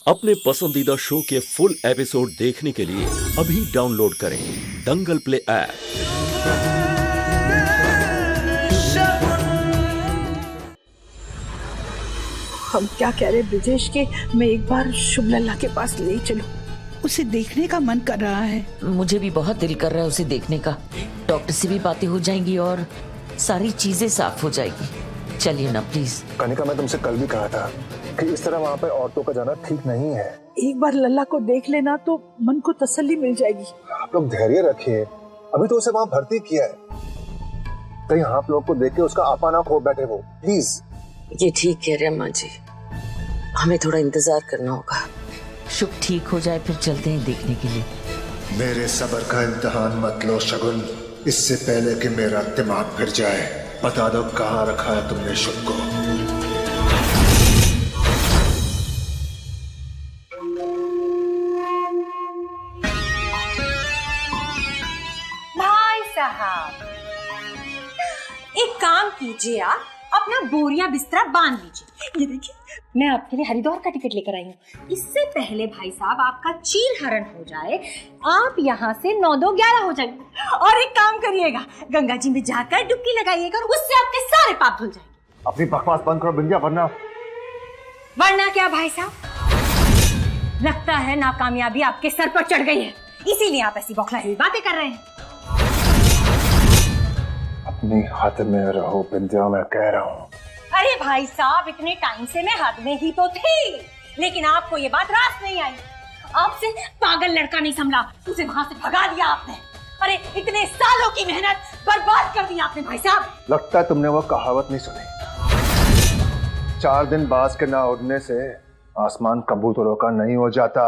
अपने पसंदीदा शो के फुल एपिसोड देखने के लिए अभी डाउनलोड करें दंगल प्ले ऐप। हम क्या कह रहे ब्रिजेश के मैं एक बार शुभ लल्ला के पास ले चलूं, उसे देखने का मन कर रहा है। मुझे भी बहुत दिल कर रहा है उसे देखने का। डॉक्टर से भी बातें हो जाएंगी और सारी चीजें साफ हो जाएगी। चलिए ना प्लीज। कनिका, मैं तुमसे कल भी कहा था कि इस तरह वहाँ पे औरतों का जाना ठीक नहीं है। एक बार लल्ला को देख लेना तो मन को तसल्ली मिल जाएगी। आप लोग धैर्य रखिए, अभी तो उसे वहाँ भर्ती किया है। कहीं आप लोग को देख के उसका आपा ना खो बैठे वो, प्लीज। ये ठीक कह रहे हैं माँ जी, हमें थोड़ा इंतजार करना होगा। शुभ ठीक हो जाए फिर चलते हैं देखने के लिए। मेरे सब्र का इम्तिहान मत लो शगुन, इससे पहले कि मेरा दिमाग फिर जाए। बता दो कहाँ रखा है तुमने शुभ को। भाई साहब, एक काम कीजिए, आप अपना बोरिया बिस्तरा बांध लीजिए। ये देखिए, मैं आपके लिए हरिद्वार का टिकट लेकर आई हूँ। इससे पहले भाई साहब आपका चीर हरण हो जाए, आप यहाँ से 9-2-11 हो जाएंगे। और एक काम करिएगा, गंगा जी में जाकर डुबकी लगाइएगा और उससे आपके सारे पाप धुल जाएंगे। अपनी बकवास बंद करो बिंदिया, वरना क्या भाई साहब? लगता है नाकामयाबी आपके सर पर चढ़ गई है, इसीलिए आप ऐसी बौखलाई हुई बातें कर रहे हैं। अपनी हद में रहो बिंदिया, मैं कह रहा हूँ। अरे भाई साहब, इतने टाइम से मैं हद में ही तो थी, लेकिन आपको ये बात रास नहीं आई। आपसे पागल लड़का नहीं संभला, उसे वहां से भगा दिया आपने। अरे इतने सालों की मेहनत बर्बाद कर दी आपने भाई साहब। लगता है तुमने वो कहावत नहीं सुनी, 4 दिन बाज के ना उड़ने से आसमान कबूतरों का नहीं हो जाता।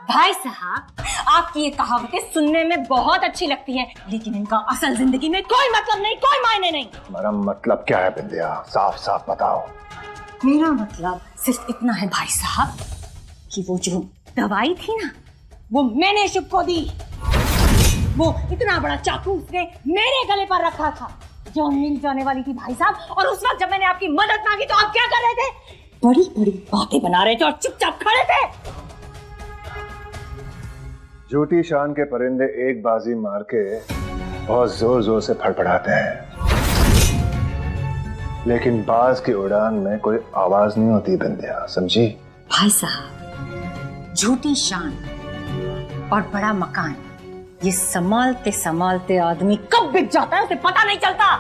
भाई साहब, आपकी ये कहावतें सुनने में बहुत अच्छी लगती हैं, लेकिन इनका असल जिंदगी में कोई मतलब नहीं, कोई मायने नहीं। तुम्हारा मतलब क्या है बिंदिया, साफ साफ बताओ। मेरा मतलब सिर्फ इतना है भाई साहब कि वो जो दवाई थी ना, वो मैंने शुभ को दी। वो इतना बड़ा चाकू उसने मेरे गले पर रखा था जो मिल जाने वाली थी भाई साहब। और उस वक्त जब मैंने आपकी मदद मांगी तो आप क्या कर रहे थे? बड़ी बड़ी बातें बना रहे थे और चुपचाप खड़े थे। झूठी शान के परिंदे एक बाजी मार के बहुत जोर जोर से फड़फड़ाते हैं, लेकिन बाज की उड़ान में कोई आवाज नहीं होती बिंदिया, समझी? भाई साहब, झूठी शान और बड़ा मकान, ये संभालते संभालते आदमी कब बिक जाता है उसे पता नहीं चलता।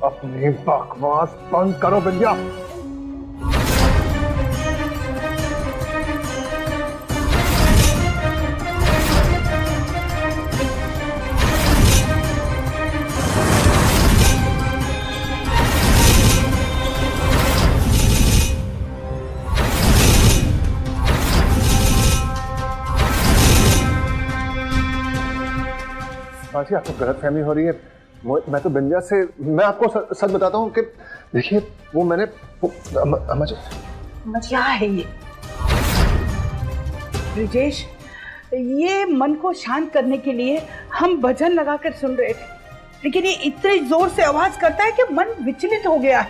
अपनी बकवास बंद करो बिंदिया। बाजी, आपको गलतफहमी हो रही है। मैं तो बिंदिया से, मैं आपको सच बताता हूँ कि देखिए वो मैंने क्या है ये ब्रिजेश? ये मन को शांत करने के लिए हम भजन लगाकर सुन रहे थे, लेकिन ये इतने जोर से आवाज करता है कि मन विचलित हो गया है।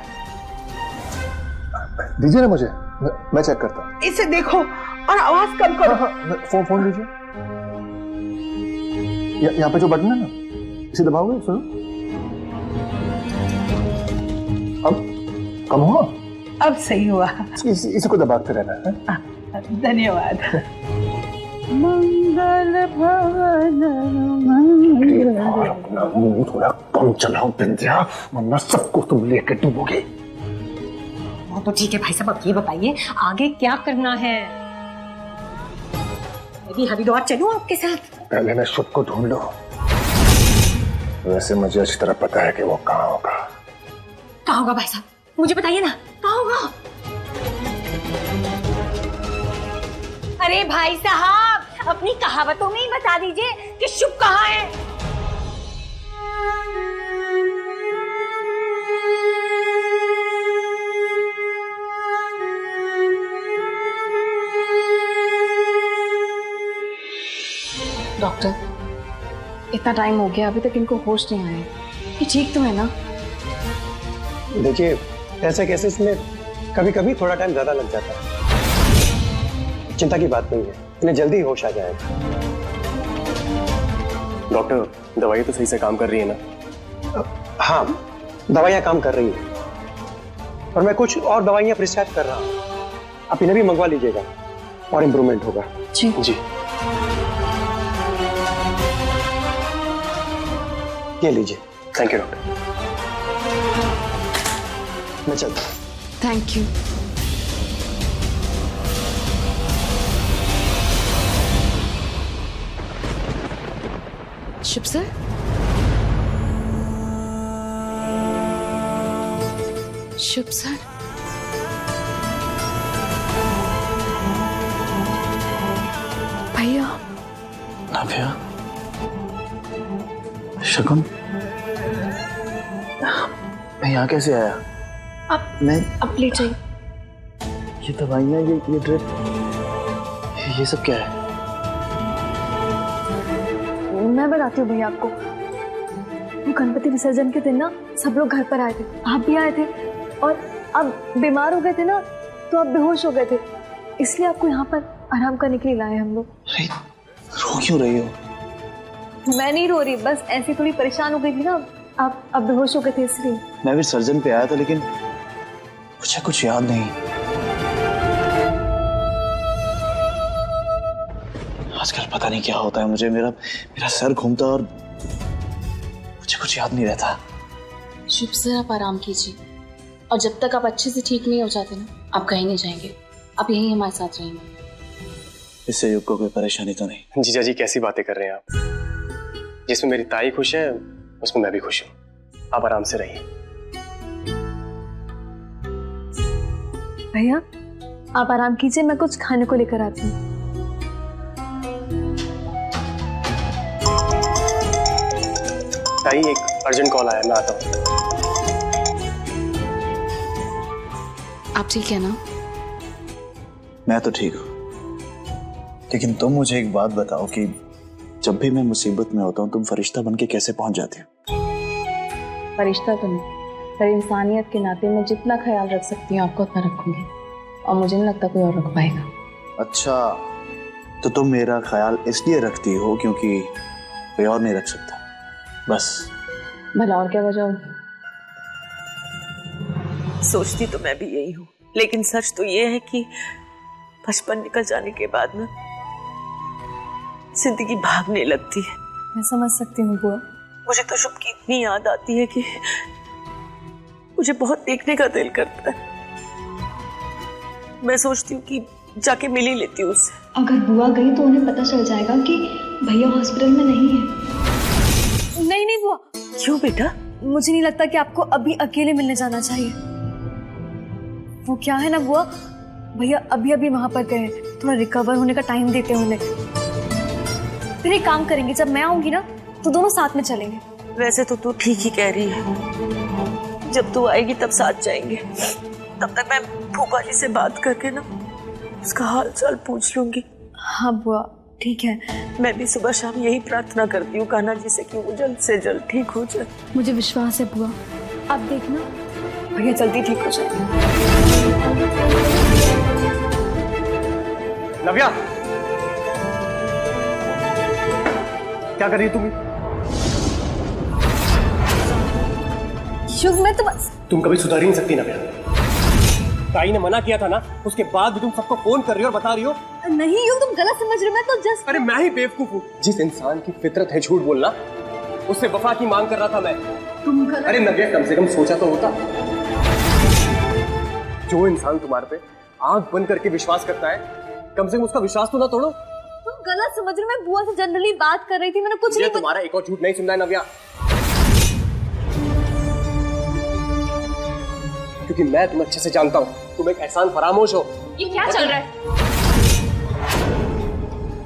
दीजिए ना मुझे, मैं चेक करता हूँ। इसे देखो और आवाज कम करो। फोन दीजिए। यहाँ पे जो बटन है ना, इसे दबाओगे, सुनो। अब कम हुआ? अब सही हुआ। इसी को दबाते रहना है। धन्यवाद। मंगल भवन मंगल। अपना मुंह थोड़ा कम चलाओ बिंदिया, वरना सबको तुम लेके डूबोगे। वो तो ठीक है भाई साहब, अब ये बताइए आगे क्या करना है? मैं भी हरिद्वार चलूं आपके साथ? पहले मैं शुभ को ढूंढ लो। वैसे मुझे अच्छी तरह पता है कि वो कहाँ होगा। कहाँ होगा भाई साहब? मुझे बताइए ना, कहाँ होगा? अरे भाई साहब, अपनी कहावतों में ही बता दीजिए कि शुभ कहाँ है। डॉक्टर, इतना टाइम हो गया, अभी तक इनको होश नहीं आया। ये ठीक तो है ना? देखिए, ऐसे केसेस में कभी कभी थोड़ा टाइम ज्यादा लग जाता है। चिंता की बात नहीं है, इन्हें जल्दी ही होश आ जाएगा। डॉक्टर दवाई तो सही से काम कर रही है ना? हाँ, दवाइयाँ काम कर रही है और मैं कुछ और दवाइयाँ प्रिस्क्राइब कर रहा हूँ, आप इन्हें भी मंगवा लीजिएगा और इम्प्रूवमेंट होगा। जी जी। ये लीजिए। Thank you doctor. मैं चलता हूँ। Thank you. Shubh sir, Shubh sir, भैया। नव्या, शगुन, मैं यहाँ कैसे आया? अब ले जाइए। ये दवाइयाँ, ये ड्रिप, ये सब क्या है? मैं बताती हूँ भैया आपको। वो गणपति विसर्जन के दिन ना सब लोग घर पर आए थे, आप भी आए थे और अब बीमार हो गए थे ना, तो आप बेहोश हो गए थे, इसलिए आपको यहाँ पर आराम करने के लिए लाए हम लोग। रो क्यों रही हो? मैं नहीं रो रही, बस ऐसी थोड़ी परेशान हो गई थी ना, आप अब बेहोश हो गए थे इसलिए। मैं भी सर्जन पे आया था लेकिन मुझे कुछ याद नहीं। आजकल पता नहीं क्या होता है मुझे, मेरा सर घूमता और मुझे कुछ याद नहीं रहता। शुभ सर, आप आराम कीजिए और जब तक आप अच्छे से ठीक नहीं हो जाते ना, आप कहीं नहीं जाएंगे, आप यहीं हमारे साथ रहेंगे। इससे युग को कोई परेशानी तो नहीं? जीजा जी कैसी बातें कर रहे हैं आप? जिसमें मेरी ताई खुश है उसमें मैं भी खुश हूँ, आप आराम से रहिए। भैया आप आराम कीजिए, मैं कुछ खाने को लेकर आती हूँ। ताई एक अर्जेंट कॉल आया, मैं आता हूँ। आप ठीक है ना? मैं तो ठीक हूँ, लेकिन तुम मुझे एक बात बताओ कि जब भी मैं मुसीबत में होता हूँ तुम फरिश्ता बन के कैसे पहुंच जाती हो? फरिश्ता तो नहीं, पर इंसानियत के नाते मैं जितना ख्याल रख सकती हूँ आपका उतना रखूंगी, और मुझे नहीं लगता कोई और रख पाएगा। अच्छा, तो तुम मेरा ख्याल इसलिए रखती हो क्योंकि कोई और नहीं रख सकता, बस? भला और क्या वजह होगी? सोचती तो मैं भी यही हूँ, लेकिन सच तो ये है कि बचपन निकल जाने के बाद ना जिंदगी भागने लगती है। मैं समझ सकती हूँ बुआ। मुझे तो शुभ की इतनी याद आती है कि मुझे बहुत देखने का दिल करता है। मैं सोचती हूँ कि जाके मिल ही लेती हूँ उससे। अगर बुआ गई तो उन्हें पता चल जाएगा कि भैया हॉस्पिटल में नहीं है। नहीं नहीं बुआ। क्यों बेटा? मुझे नहीं लगता कि आपको अभी अकेले मिलने जाना चाहिए। वो क्या है ना बुआ, भैया अभी अभी वहां पर गए, थोड़ा रिकवर होने का टाइम देते उन्हें। फिर एक काम करेंगे, जब मैं आऊंगी ना तो दोनों साथ में चलेंगे। वैसे तो तू ठीक ही कह रही है, जब तू आएगी तब साथ जाएंगे। तब तक मैं फूफा जी से बात करके ना उसका हाल चाल पूछ लूंगी। हाँ बुआ ठीक है। मैं भी सुबह शाम यही प्रार्थना करती हूँ कान्हा जी से कि वो जल्द से जल्द ठीक हो जाए। मुझे विश्वास है बुआ, आप देखना भैया जल्दी ठीक हो जाए। नव्या, क्या कर रही तुम? शुभ, मैं तो बस। तुम कभी सुधार ही नहीं सकती नव्या। ताई ने मना किया था ना, उसके बाद भी तुम सबको फोन कर रही हो और बता रही हो। नहीं यूं तुम गलत समझ रहे हो, मैं तो जस्ट। अरे मैं ही बेवकूफ हूँ। जिस इंसान की फितरत है झूठ बोलना, उससे वफा की मांग कर रहा था मैं। तुम गलत। अरे नव्या, कम से कम सोचा तो होता। जो इंसान तुम्हारे पे आंख बंद करके विश्वास करता है, कम से कम उसका विश्वास तो ना तोड़ो। तुम गलत समझ रहे हो, मैं बुआ से जनरली बात कर रही थी, मैंने कुछ नहीं। तुम्हारा एक और झूठ नहीं सुनना है नव्या, क्योंकि मैं तुम्हें अच्छे से जानता हूँ। तुम एक एहसान फरामोश हो। ये क्या चल रहा है?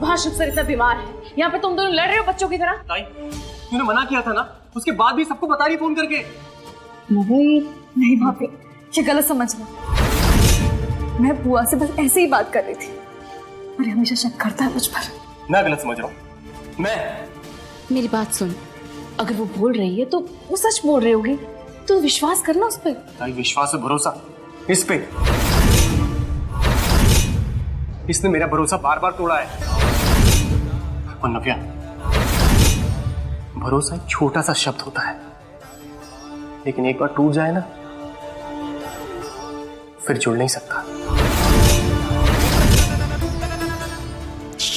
वहाँ शुभ सर इतना बीमार है, यहाँ पे तुम दोनों लड़ रहे हो बच्चों की तरह। ताई, तूने मना किया था ना, उसके बाद भी सबको बता रही फोन करके। नहीं भाभी, ये गलत समझ रहे। मैं बुआ से बस ऐसे ही बात कर रही थी, पर हमेशा शक करता है मुझ पर। मैं गलत समझ रहा हूँ। मेरी बात सुन, अगर वो बोल रही है तो वो सच बोल रही होगी, तो विश्वास करना उस पर। ताई, विश्वास और भरोसा इस पे इसने मेरा भरोसा बार बार तोड़ा है। और नव्या, भरोसा एक छोटा सा शब्द होता है, लेकिन एक बार टूट जाए ना, फिर जुड़ नहीं सकता।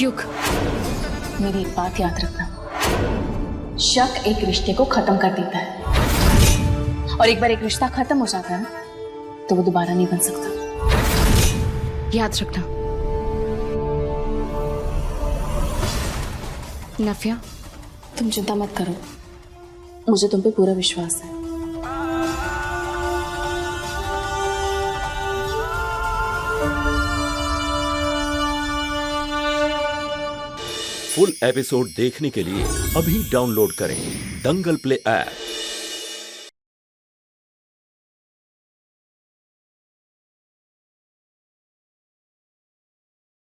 युग, मेरी एक बात याद रखना, शक एक रिश्ते को खत्म कर देता है, और एक बार एक रिश्ता खत्म हो जाता है तो वो दोबारा नहीं बन सकता। याद रखना। नव्या, तुम चिंता मत करो, मुझे तुम पे पूरा विश्वास है। फुल एपिसोड देखने के लिए अभी डाउनलोड करें दंगल प्ले ऐप।